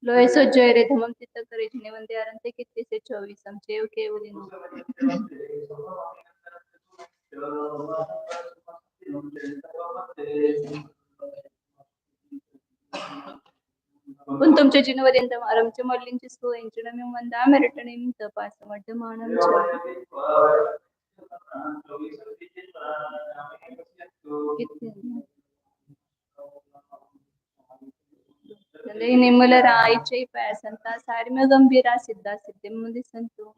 लोए सो जय रे धमम चित्त करे जिने वंदे आरंते कित्ते से 24 चेव केवली तुमचे जिनवरेंत आरमचे मल्लिंचे सो इंचण मी वंदा मेरटणीम तपास वर्धमानं निम्मल रायचे पैसंता सारिम गंभीरा सिद्धा सिद्धि मुदि संतो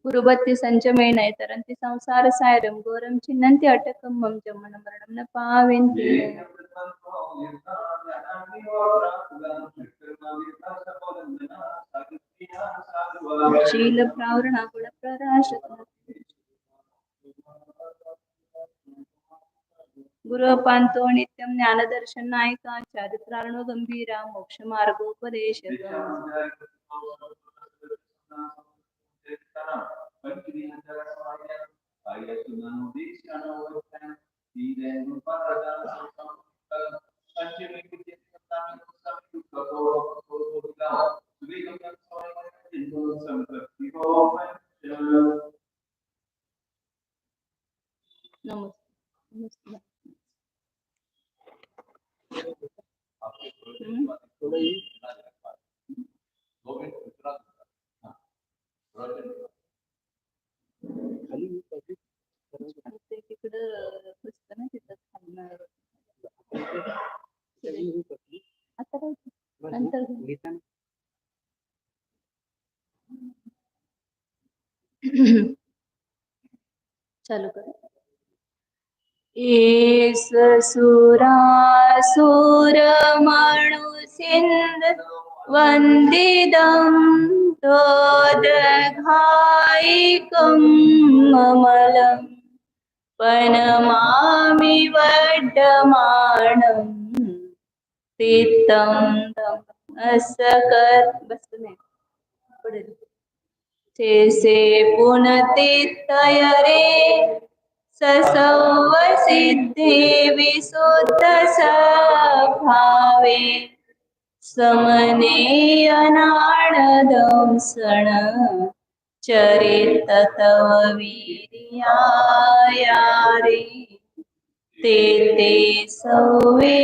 गुरुबत्ती संचमे नयतरंती संसार सायरम घोरम चिन्नंती अटकम मम जमन मरणम न पावेंती शील प्रावरणा गुण प्रराशक गुरु पांतो नित्यम ज्ञानदर्शन नायका चारित्रार्णो गंभीरा मोक्ष मार्गोपदेशक चालू कर एस सुरासुर मणुसिंद वंदिदं तोदघायिकं ममलं पनमामि वड्डमानं तीर्थं असकत बस नाही पडेल तेसे पुनतीर्थयरे ससव सिद्धे विशुद्ध सभावे समनेयनाणदंसण चरित तव वीर्यायारे ते सौवे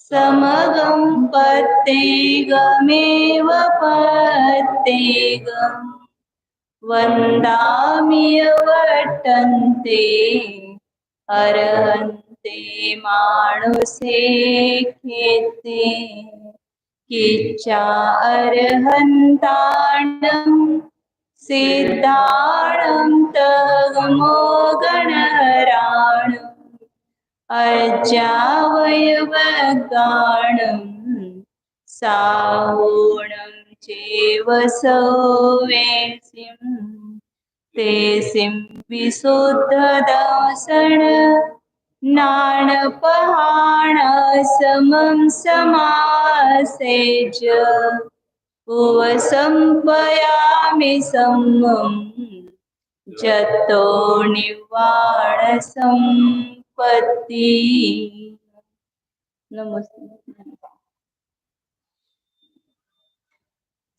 समगं पत्तेगमेव पत्तेगम् वंदामि वर्तन्ते अर्हन्ते मानुषे खेते किच्चा अर्हन्ताणं सिद्धाणं तगमो गणराणम् अजावयवगाणं साहोणं चेव सौवेसिं तेसिं विशुद्धदंसण नाणपहाण समं समासेज उपसंपयामि समं जतो निवाण संपत्ति नमस्ते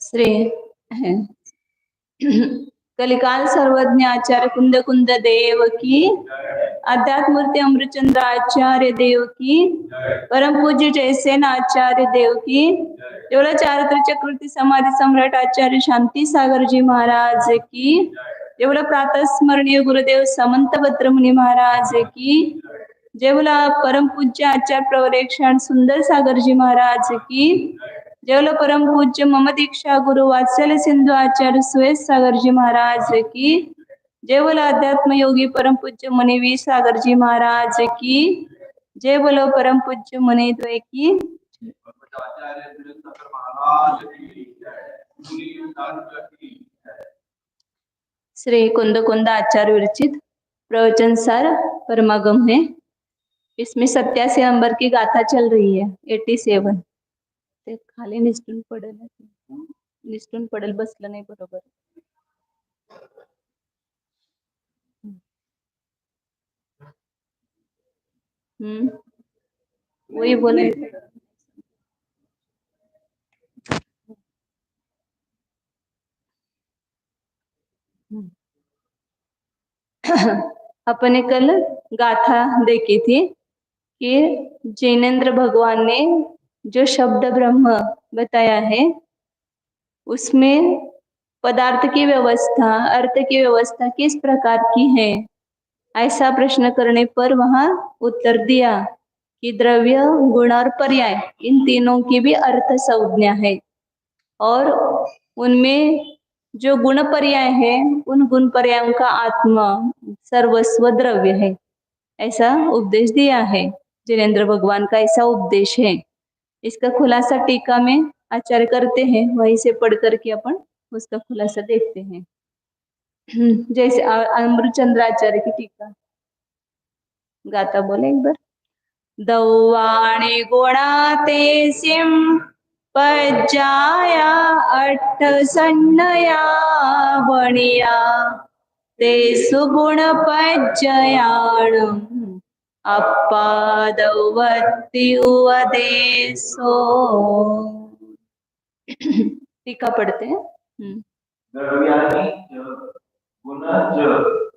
श्री कलिकाल सर्वज्ञ आचार्य कुंद कुंद देव की अध्यात्मूर्ति अमृतचंद्र आचार्य देव की परम पूज्य जयसेन आचार्य देव की एवढा चारित्र चक्रवर्ती समाधि सम्राट आचार्य शांती सागर जी महाराज की एवढा प्रातस्मरणीय गुरुदेव समंत भद्रमुनी महाराज की जय बोला परम पूज्य आचार्य प्रवरेक्षण सुंदर सागर जी महाराज की जय बोला परम पूज्य मम दीक्षा गुरु वात्सल्य सिंधु आचार्य सुरेश सागर जी महाराज की जय बोला अध्यात्म योगी परम पूज्य मुनि वी सागर जी महाराज की जय बोलो परम पूज्य मुनि द्वय की श्री कुंद कुंद आचार्य विरचित प्रवचन सार परमागम है। इसमें 87 नंबर की गाथा चल रही है, 87। ते खाली निसटून पडेल, निसटून पडेल, बसलं नाही बरोबर. वही बोले. अपने कल गाथा देखी थी कि जैनेन्द्र भगवान ने जो शब्द ब्रह्म बताया है उसमें पदार्थ की व्यवस्था, अर्थ की व्यवस्था किस प्रकार की है, ऐसा प्रश्न करने पर वहां उत्तर दिया कि द्रव्य, गुण और पर्याय, इन तीनों की भी अर्थ संज्ञा है और उनमें जो गुण पर्याय है उन गुण पर्यायों का आत्मा सर्वस्व द्रव्य है, ऐसा उपदेश दिया है। जिनेन्द्र भगवान का ऐसा उपदेश है। इसका खुलासा टीका में आचार्य करते हैं, वहीं से पढ़ करके अपन उसका खुलासा देखते हैं। जैसे अमृतचंद्राचार्य की टीका गाता बोले एक बार. दौवाणी गुणाते सिम पज्जाया अट्ठ सन्नया वणिया ते सुगुण पज्जयाणम अपादवत्ति उवदेसो. टीका पढ़ते हैं.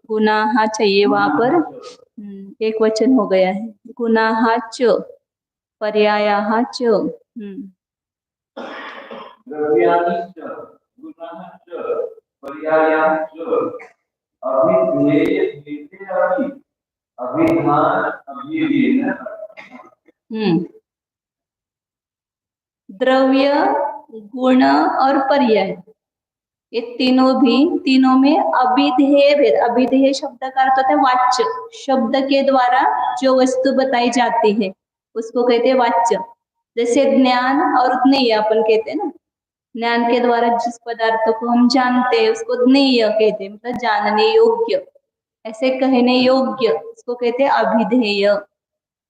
गुनाह चाहिए वहां पर, एक वचन हो गया है. गुनाह च, पर्यायाः च. द्रव्य, गुण और पर्याय, ये तीनों में अभिधेय भेद. अभिधेय शब्द का अर्थ होता है वाच्य. शब्द के द्वारा जो वस्तु बताई जाती है उसको कहते हैं वाच्य. जैसे ज्ञान और ज्ञेय अपन कहते हैं ना, ज्ञान के द्वारा जिस पदार्थ को हम जानते हैं उसको ज्ञेय कहते हैं, मतलब जानने योग्य, ऐसे कहने योग्य, उसको कहते हैं अभिधेय.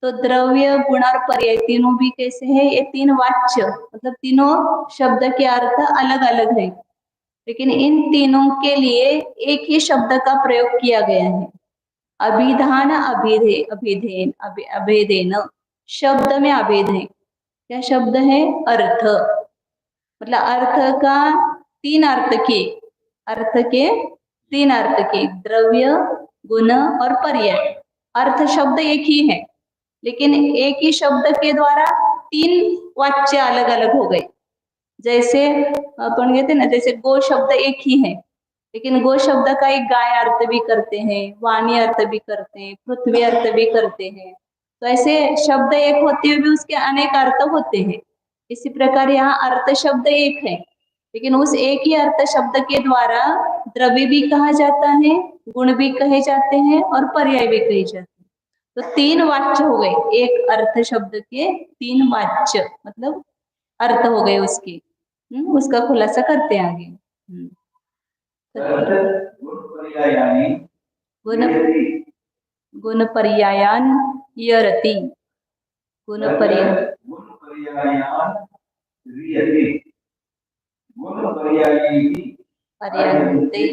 तो द्रव्य, गुण और पर्याय तीनों भी कैसे है, ये तीन वाच्य, मतलब तीनों शब्द के अर्थ अलग अलग है, लेकिन इन तीनों के लिए एक ही शब्द का प्रयोग किया गया है. अभिधान, अभिधेय, अभिधेन, अभेदेन. शब्द में अभेद है. क्या शब्द है? अर्थ. मतलब अर्थ का तीन अर्थ के, अर्थ के तीन अर्थ के, द्रव्य, गुण और पर्याय. अर्थ शब्द एक ही है, लेकिन एक ही शब्द के द्वारा तीन वाच्य अलग अलग हो गए. जैसे अपन कहते हैं ना, जैसे गो शब्द एक ही है, लेकिन गो शब्द का एक गाय अर्थ भी करते हैं, वाणी अर्थ भी करते हैं, पृथ्वी अर्थ भी करते हैं. तो ऐसे शब्द एक होते हुए भी उसके अनेक अर्थ होते हैं. इसी प्रकार यहाँ अर्थ शब्द एक है, लेकिन उस एक ही अर्थ शब्द के द्वारा द्रव्य भी कहा जाता है, गुण भी कहे जाते हैं और पर्याय भी कहे जाते हैं. तो तीन वाच्य हो गए. एक अर्थ शब्द के तीन वाच्य, मतलब अर्थ हो गए उसके. उसका खुलासा करते हैं आगे. गुण पर्यायान यरति. गुण पर्यायान पर्यायन्ते.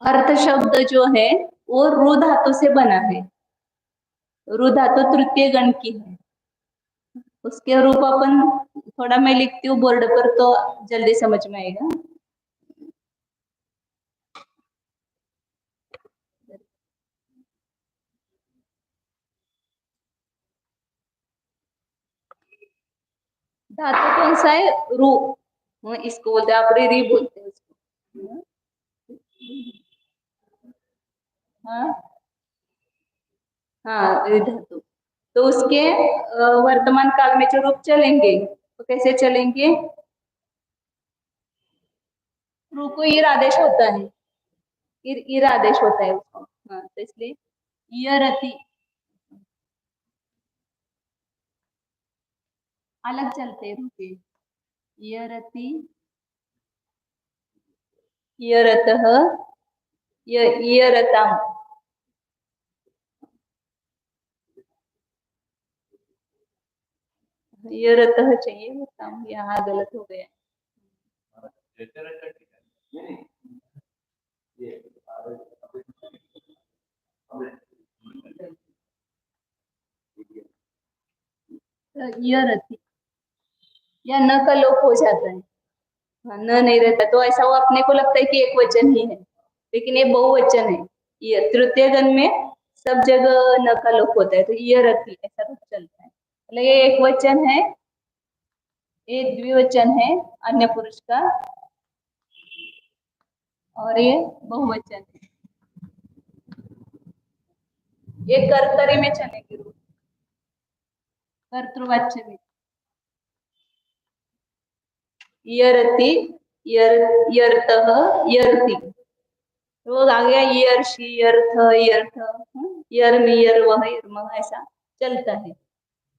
अर्थ शब्द जो है वो रु धातु से बना है. रु धातु तृतीय गण की है. उसके रूप अपन थोड़ा मैं लिखती हूँ बोर्ड पर तो जल्दी समझ में आएगा. धातु कौन सा है? रु. इसको बोलते हैं, आप री बोलते हैं उसको। हाँ हाँ, री धातु। तो उसके वर्तमान काल में जो रूप चलेंगे तो कैसे चलेंगे? रू को ईर आदेश होता है, ईर आदेश होता है उसको। हाँ, तो इसलिए यरति अलग चलते हैं रूपे। यरति, यरतः, यरताम। यरतः चाहिए, बताऊं यहाँ गलत हो गया। यरति या न का लोप हो जाता है। हाँ, न नहीं रहता तो ऐसा वो अपने को लगता है कि एक वचन ही है, लेकिन ये बहुवचन है। ये तृतीय गण में सब जगह न का लोप होता है, तो यरति ऐसा रूप चलता है। मतलब ये एक वचन है, ये द्विवचन है अन्य पुरुष का, और ये बहुवचन है। ये कर्तरी में चलेंगे रूप, कर्तृवाच्य में। यरति, यर्तः, यर्ति। तो आ गया यर्षि, यर्थ, यर्थ, यर्मि, यर्वः, यर्मः, ऐसा चलता है।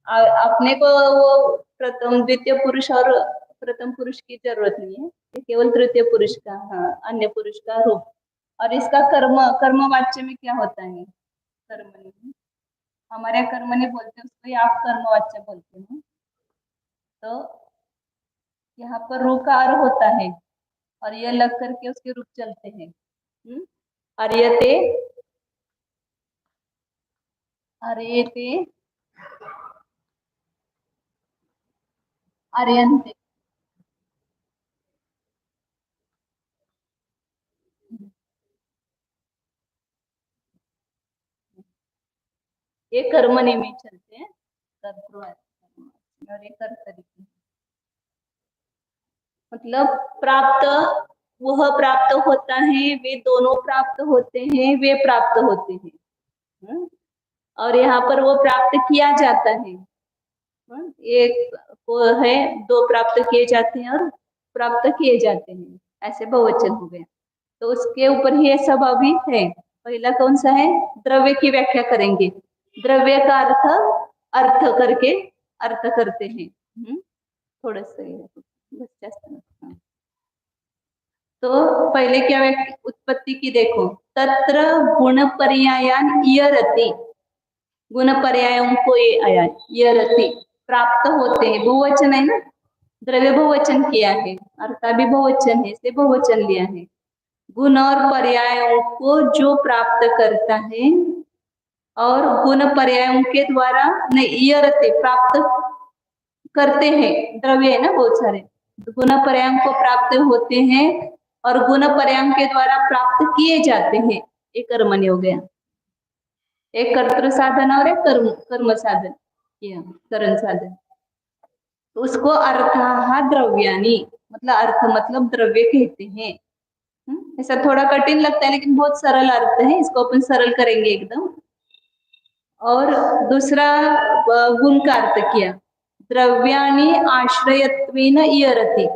अपने को वो प्रथम द्वितीय पुरुष और प्रथम पुरुष की जरूरत नहीं है, ये केवल तृतीय पुरुष का, हाँ, अन्य पुरुष का रूप। और इसका कर्म, कर्मवाच्य में क्या होता है? कर्मणि, हमारे कर्मणि बोलते हैं उसको, या आप कर्मवाच्य बोलते हैं। तो यहाँ पर रू का अर्थ होता है और यह लग करके उसके रूप चलते हैं। अर्यते, अर्यते, अर्यन्ते। ये कर्मणि में चलते हैं, कर्तृवाच्य, और ये कर्तरी। मतलब प्राप्त, वह प्राप्त होता है, वे दोनों प्राप्त होते हैं, वे प्राप्त होते हैं। और यहाँ पर वो प्राप्त किया जाता है। एक वो है, दो प्राप्त किए जाते हैं और प्राप्त किए जाते हैं, ऐसे बहुवचन हो गया। तो उसके ऊपर ही ये सब अभी है। पहला कौन सा है? द्रव्य की व्याख्या करेंगे। द्रव्य का अर्थ, अर्थ करके अर्थ करते हैं। थोड़ा सा बस जास्त नाही. हाँ. तो पहले क्या उत्पत्ति की देखो, तत्र गुण पर्यायान इयरति, गुण पर्यायों को ये आया इयरति, प्राप्त होते हैं, बहुवचन है ना, द्रव्य बहुवचन किया है, अर्था भी बहुवचन है, इसलिए बहुवचन लिया है। गुण और पर्यायों को जो प्राप्त करता है, और गुण पर्यायों के द्वारा नहीं, इयरति प्राप्त करते हैं, द्रव्य है ना बहुत सारे, गुण पर्यायों को प्राप्त होते हैं और गुण पर्यायों के द्वारा प्राप्त किए जाते हैं, एक कर्मणि हो गया। एक कर्तृ साधन और एक कर्म, कर्म साधन, करण साधन। उसको अर्थाः द्रव्यानि, मतलब अर्थ मतलब द्रव्य कहते हैं। ऐसा थोड़ा कठिन लगता है लेकिन बहुत सरल अर्थ है, इसको अपन सरल करेंगे एकदम। और दूसरा गुण का अर्थ किया, द्रव्यानि आश्रयत्वेन इयरति,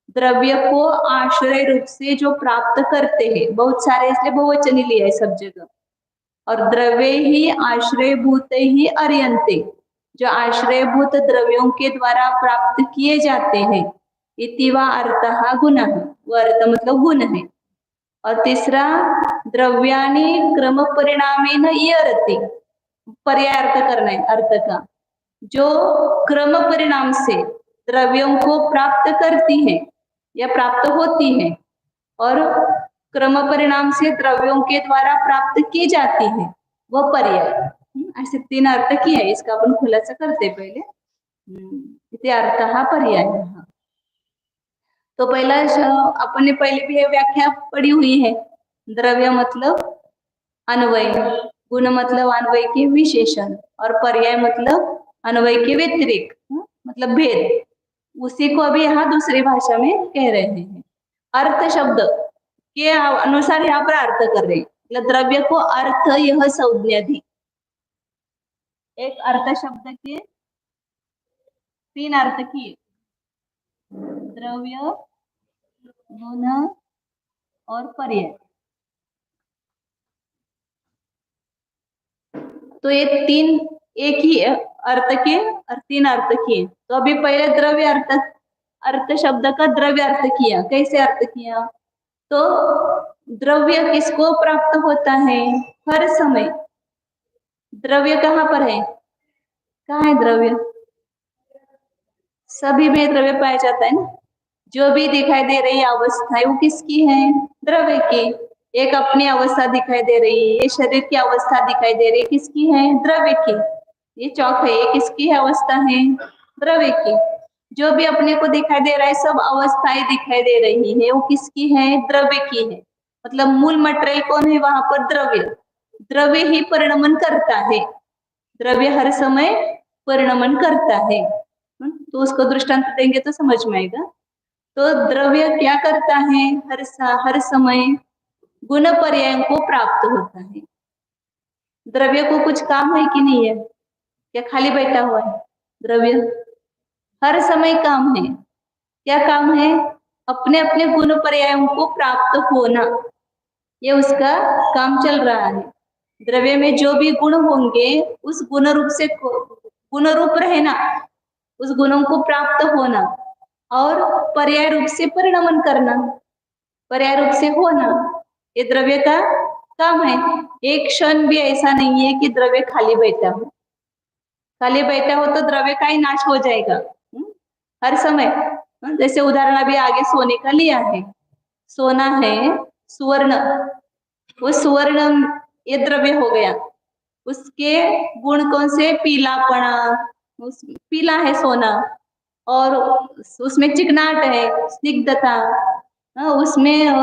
द्रव्य को आश्रय रूप से जो प्राप्त करते हैं, बहुत सारे इसलिए बहुवचन लिया है सब जगह। और द्रव्य ही आश्रयभूत ही अर्यन्ते, जो आश्रयभूत द्रव्यों के द्वारा प्राप्त किए जाते हैं, इति वा अर्थः गुणः, वो अर्थ मतलब गुण है। और तीसरा द्रव्यानि क्रम परिणामेन इयरति, पर्याय अर्थ करना है अर्थ का, जो क्रम परिणाम से द्रव्यों को प्राप्त करती है या प्राप्त होती है, और क्रम परिणाम से द्रव्यों के द्वारा प्राप्त की जाती है, वह पर्याय। ऐसे तीन अर्थ किए है, इसका अपन खुलासा करते पहले। इति अर्थः पर्याय। तो पहला अपन ने पहले भी व्याख्या पढ़ी हुई है, द्रव्य मतलब अन्वय, गुण मतलब अन्वय के विशेषण, और पर्याय मतलब अन्वय के व्यतिरिक्त, मतलब भेद। उसी को अभी यहाँ दूसरी भाषा में कह रहे हैं। अर्थ शब्द के अनुसार यहाँ पर अर्थ कर रहे हैं, मतलब द्रव्य को अर्थ यह संज्ञा दी। एक अर्थ शब्द के 3 अर्थ किए, द्रव्य, गुण और पर्याय। तो ये 3 एक ही अर्थ के और 3 अर्थ किए। तो अभी पहले द्रव्य अर्थ शब्द का द्रव्य अर्थ किया। कैसे अर्थ किया? तो द्रव्य किसको प्राप्त होता है? हर समय। द्रव्य कहाँ पर है? कहाँ है द्रव्य? सभी में द्रव्य पाया जाता है ना। जो भी दिखाई दे रही अवस्था है वो किसकी है? द्रव्य की। एक अपनी अवस्था दिखाई दे रही है, ये शरीर की अवस्था दिखाई दे रही है, किसकी है? द्रव्य की। ये चौक है, ये किसकी है अवस्था है? द्रव्य की। जो भी अपने को दिखाई दे रहा है, सब अवस्थाएं दिखाई दे रही है, वो किसकी है? द्रव्य की है। मतलब मूल मटेरियल कौन है वहां पर? द्रव्य। द्रव्य ही परिणमन करता है। द्रव्य हर समय परिणमन करता है। तो उसको दृष्टांत देंगे तो समझ में आएगा। तो द्रव्य क्या करता है? हर समय गुण पर्यायों को प्राप्त होता है। द्रव्य को कुछ काम है कि नहीं है? क्या खाली बैठा हुआ है? द्रव्य हर समय काम है। क्या काम है? अपने अपने गुण पर्यायों को प्राप्त होना, ये उसका काम चल रहा है। द्रव्य में जो भी गुण होंगे उस गुण रूप रहना, उस गुणों को प्राप्त होना और पर्याय रूप से परिणमन करना, पर्याय रूप से होना, ये द्रव्य का काम है। एक क्षण भी ऐसा नहीं है कि द्रव्य खाली बैठा हो। खाली बैठा हो तो द्रव्य का ही नाश हो जाएगा। हर समय, जैसे उदाहरण अभी आगे सोने का लिया है। सोना है, सुवर्ण, वो सुवर्ण ये द्रव्य हो गया। उसके गुण कौन से? पीलापना, पीला है सोना, और उसमें चिकनाहट है, स्निग्धता, उसमें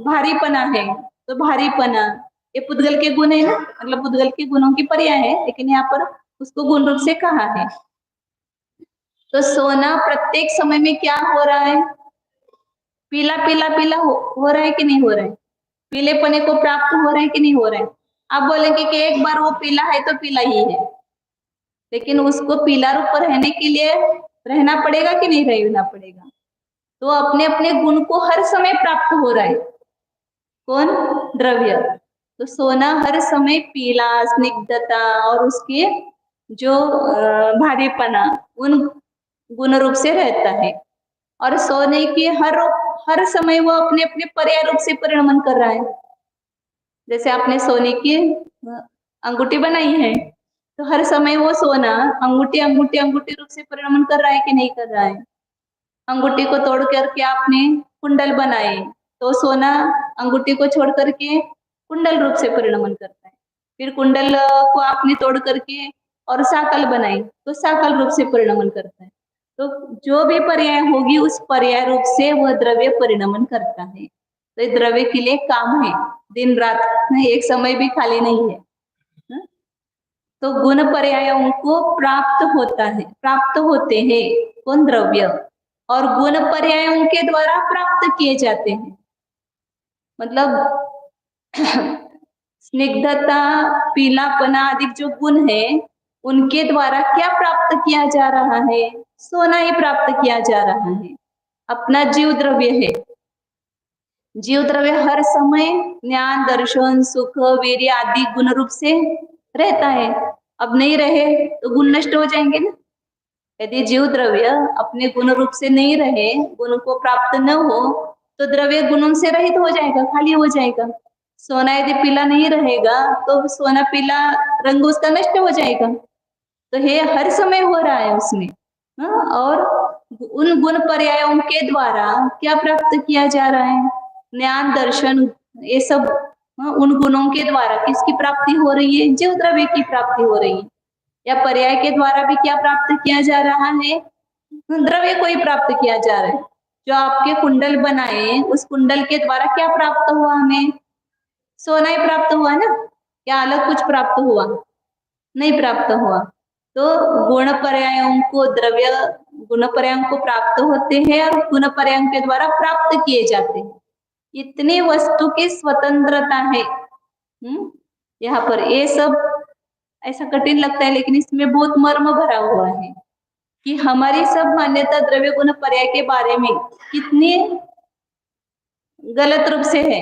भारीपना है, तो भारीपना ये पुद्गल के गुण है ना, मतलब पुद्गल के गुणों की पर्याय है, लेकिन यहाँ पर उसको गुण रूप से कहा है। तो सोना प्रत्येक समय में क्या हो रहा है? पीला पीला पीला हो रहा है कि नहीं हो रहा है? पीलेपने को प्राप्त हो रहा है कि नहीं हो रहा है? आप बोलेंगे कि एक बार वो पीला है तो पीला ही है, लेकिन उसको पीला रूप रहने के लिए रहना पड़ेगा कि नहीं रहना पड़ेगा? तो अपने अपने गुण को हर समय प्राप्त हो रहा है। कौन? द्रव्य। तो सोना हर समय पीला, स्निग्धता और उसके जो भारीपना, उन गुण रूप से रहता है। और सोने की हर समय वो अपने अपने पर्याय रूप से परिणमन कर रहा है। जैसे आपने सोने की अंगूठी बनाई है, तो हर समय वो सोना अंगूठी अंगूठी अंगूठी रूप से परिणमन कर रहा है कि नहीं कर रहा है? अंगूठी को तोड़ करके आपने कुंडल बनाए, तो सोना अंगूठी को छोड़ करके कुंडल रूप से परिणमन करता है। फिर कुंडल को आपने तोड़ करके और साकल बनाई, तो साकल रूप से परिणमन करता है। तो जो भी पर्याय होगी उस पर्याय रूप से वह द्रव्य परिणमन करता है। तो द्रव्य के लिए काम है, दिन रात, एक समय भी खाली नहीं है। तो गुण पर्यायों को प्राप्त होते हैं कौन? द्रव्य। और गुण पर्यायों के द्वारा प्राप्त किए जाते हैं। मतलब स्निग्धता, पीलापना आदि जो गुण है, उनके द्वारा क्या प्राप्त किया जा रहा है? सोना ही प्राप्त किया जा रहा है। अपना जीव द्रव्य है। जीव द्रव्य हर समय ज्ञान, दर्शन, सुख, वीर्य आदि गुण रूप से रहता है। अब नहीं रहे तो गुण नष्ट हो जाएंगे ना। यदि जीव द्रव्य अपने गुण रूप से नहीं रहे, गुण को प्राप्त न हो, तो द्रव्य गुणों से रहित हो जाएगा, खाली हो जाएगा। सोना यदि पीला नहीं रहेगा तो सोना पीला रंग उसका नष्ट हो जाएगा। तो ये हर समय हो रहा है उसमें। और उन गुण पर्यायों के द्वारा क्या प्राप्त किया जा रहा है? ज्ञान, दर्शन, ये सब उन गुणों के द्वारा किसकी प्राप्ति हो रही है? जीव द्रव्य की प्राप्ति हो रही है। या पर्याय के द्वारा भी क्या प्राप्त किया जा रहा है? द्रव्य को ही प्राप्त किया जा रहा है। जो आपके कुंडल बनाए, उस कुंडल के द्वारा क्या प्राप्त हुआ? हमें सोना ही प्राप्त हुआ ना। क्या अलग कुछ प्राप्त हुआ? नहीं प्राप्त हुआ। तो गुण पर्यायों को द्रव्य गुण पर्यायों को प्राप्त होते हैं और गुण पर्यायों के द्वारा प्राप्त किए जाते हैं। इतनी वस्तु की स्वतंत्रता है। यहाँ पर ये सब ऐसा कठिन लगता है, लेकिन इसमें बहुत मर्म भरा हुआ है कि हमारी सब मान्यता द्रव्य गुण पर्याय के बारे में कितनी गलत रूप से है।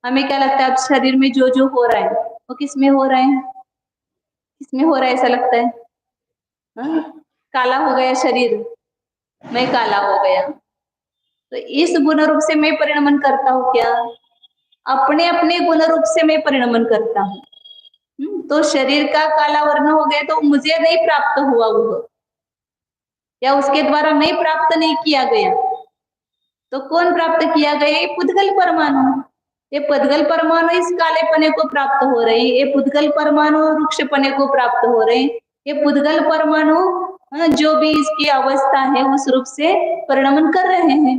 हमें क्या लगता है अब शरीर में जो जो हो रहा है वो किस में हो रहा है, किसमें हो रहा है ऐसा लगता है। काला हो गया शरीर, मैं काला हो गया, तो इस गुण रूप से मैं परिणमन करता हूँ क्या? अपने अपने गुण रूप से मैं परिणमन करता हूँ। तो शरीर का काला वर्ण हो गया तो मुझे नहीं प्राप्त हुआ वो, या उसके द्वारा मैं प्राप्त नहीं किया गया, तो कौन प्राप्त किया गया? ये पुद्गल परमाणु। ये पुद्गल परमाणु इस कालेपने को प्राप्त हो रहे हैं, ये पुद्गल परमाणु वृक्षपने को प्राप्त हो रहे हैं, ये पुद्गल परमाणु जो भी इसकी अवस्था है उस रूप से परिणमन कर रहे हैं।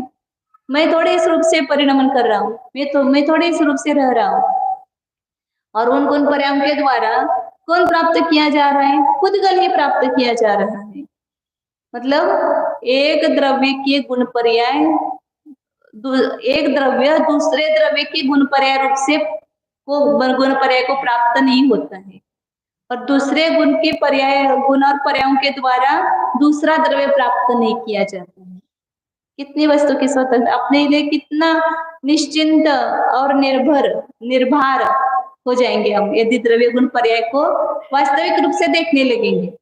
मैं थोड़े इस रूप से परिणमन कर रहा हूँ, मैं थोड़े इस रूप से रह रहा हूँ। और उन गुण पर्यायों के द्वारा कौन प्राप्त किया जा रहा है? पुद्गल ही प्राप्त किया जा रहा है। मतलब एक द्रव्य के गुण पर्याय, एक द्रव्य दूसरे द्रव्य के गुण पर्याय रूप से गुण पर्याय को प्राप्त नहीं होता है, और दूसरे गुण के पर्याय गुण और पर्यायों के द्वारा दूसरा द्रव्य प्राप्त नहीं किया जाता है। कितनी वस्तु की स्वतंत्र, अपने लिए कितना निश्चिंत और निर्भर हो जाएंगे हम यदि द्रव्य गुण पर्याय को वास्तविक रूप से देखने लगेंगे।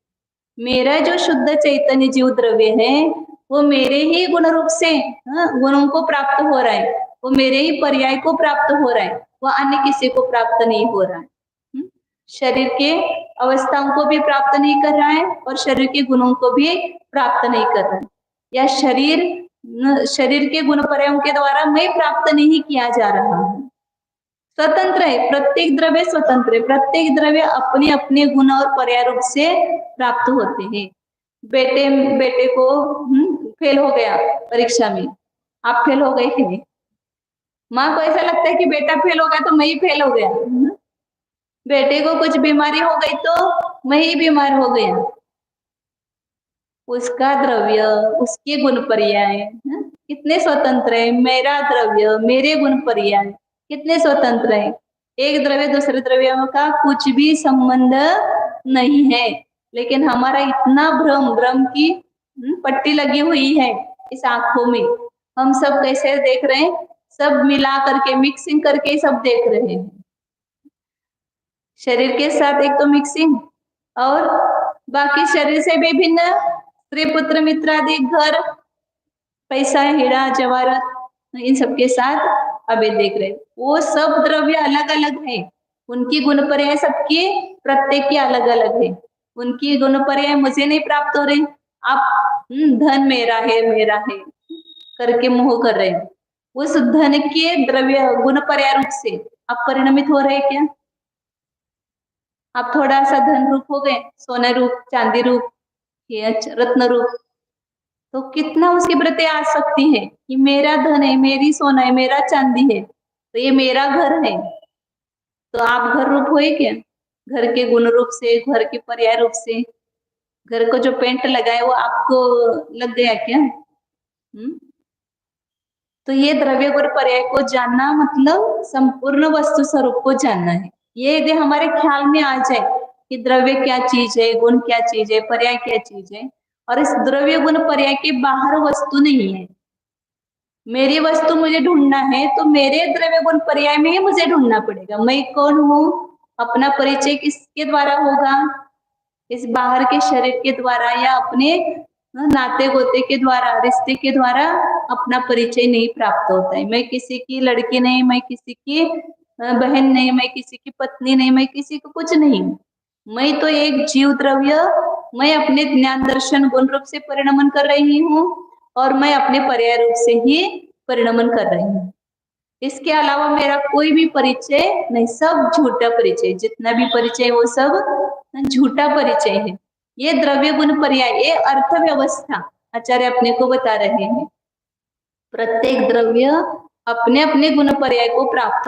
मेरा जो शुद्ध चैतन्य जीव द्रव्य है वो मेरे ही गुण रूप से गुणों को प्राप्त हो रहा है, वो मेरे ही पर्याय को प्राप्त हो रहा है, वो अन्य किसी को प्राप्त नहीं हो रहा है। शरीर के अवस्थाओं को भी प्राप्त नहीं कर रहा है और शरीर के गुणों को भी प्राप्त नहीं कर रहा है, या शरीर के गुण पर्यायों के द्वारा मैं प्राप्त नहीं किया जा रहा है। स्वतंत्र है, प्रत्येक द्रव्य स्वतंत्र है, प्रत्येक द्रव्य अपने अपने गुण और पर्याय रूप से प्राप्त होते हैं। बेटे को फेल हो गया परीक्षा में, आप फेल हो गए कि नहीं? माँ को ऐसा लगता है कि बेटा फेल हो गया तो मैं ही फेल हो गया। बेटे को कुछ बीमारी हो गई तो मैं ही बीमार हो गया। उसका द्रव्य, उसके गुण पर्याय कितने स्वतंत्र है। मेरा द्रव्य, मेरे गुण पर्याय कितने स्वतंत्र है। एक द्रव्य दूसरे द्रव्यों का कुछ भी संबंध नहीं है, लेकिन हमारा इतना भ्रम की पट्टी लगी हुई है इस आंखों में। हम सब कैसे देख रहे हैं, सब मिला करके मिक्सिंग करके सब देख रहे हैं। शरीर के साथ एक तो मिक्सिंग, और बाकी शरीर से भी भिन्न स्त्री पुत्र मित्र आदि, घर पैसा हीरा जवाहरात, इन सब के साथ अभी देख रहे। वो सब द्रव्य अलग अलग है, उनकी गुण पर्याय सबकी प्रत्येक की अलग अलग है। उनकी गुण पर्याय मुझे नहीं प्राप्त हो रहे। आप धन मेरा है करके मोह कर रहे हैं। उस धन के द्रव्य गुण पर्याय रूप से आप परिणमित हो रहे क्या? आप थोड़ा सा धन रूप हो गए, सोने रूप, चांदी रूप, रत्न रूप, तो कितना उसके प्रति आसक्ति है कि मेरा धन है, मेरी सोना है, मेरा चांदी है, तो ये मेरा घर है। तो आप घर रूप हुए क्या? घर के गुण रूप से, घर के पर्याय रूप से। घर को जो पेंट लगाए वो आपको लग गया क्या? तो ये द्रव्य गुण पर्याय को जानना मतलब संपूर्ण वस्तु स्वरूप को जानना है। ये यदि हमारे ख्याल में आ जाए कि द्रव्य क्या चीज है, गुण क्या चीज है, पर्याय क्या चीज है, और इस द्रव्य गुण पर्याय के बाहर वस्तु नहीं है, मेरी वस्तु मुझे ढूंढना है, तो मेरे द्रव्य गुण पर्याय में ही मुझे ढूंढना पड़ेगा। मैं कौन हूँ, अपना परिचय किसके द्वारा होगा? इस बाहर के शरीर के द्वारा या अपने नाते गोते के द्वारा, रिश्ते के द्वारा अपना परिचय नहीं प्राप्त होता है। मैं किसी की लड़की नहीं, मैं किसी की बहन नहीं, मैं किसी की पत्नी नहीं, मैं किसी को कुछ नहीं। मैं तो एक जीव द्रव्य, मैं अपने ज्ञान दर्शन गुण रूप से परिणमन कर रही हूँ और मैं अपने पर्याय रूप से ही परिणमन कर रही हूँ। इसके अलावा मेरा कोई भी परिचय नहीं, सब झूठा परिचय। जितना भी परिचय वो सब झूठा परिचय है। ये द्रव्य गुण पर्याय, ये अर्थव्यवस्था आचार्य अपने को बता रहे हैं। प्रत्येक द्रव्य अपने अपने गुण पर्याय को प्राप्त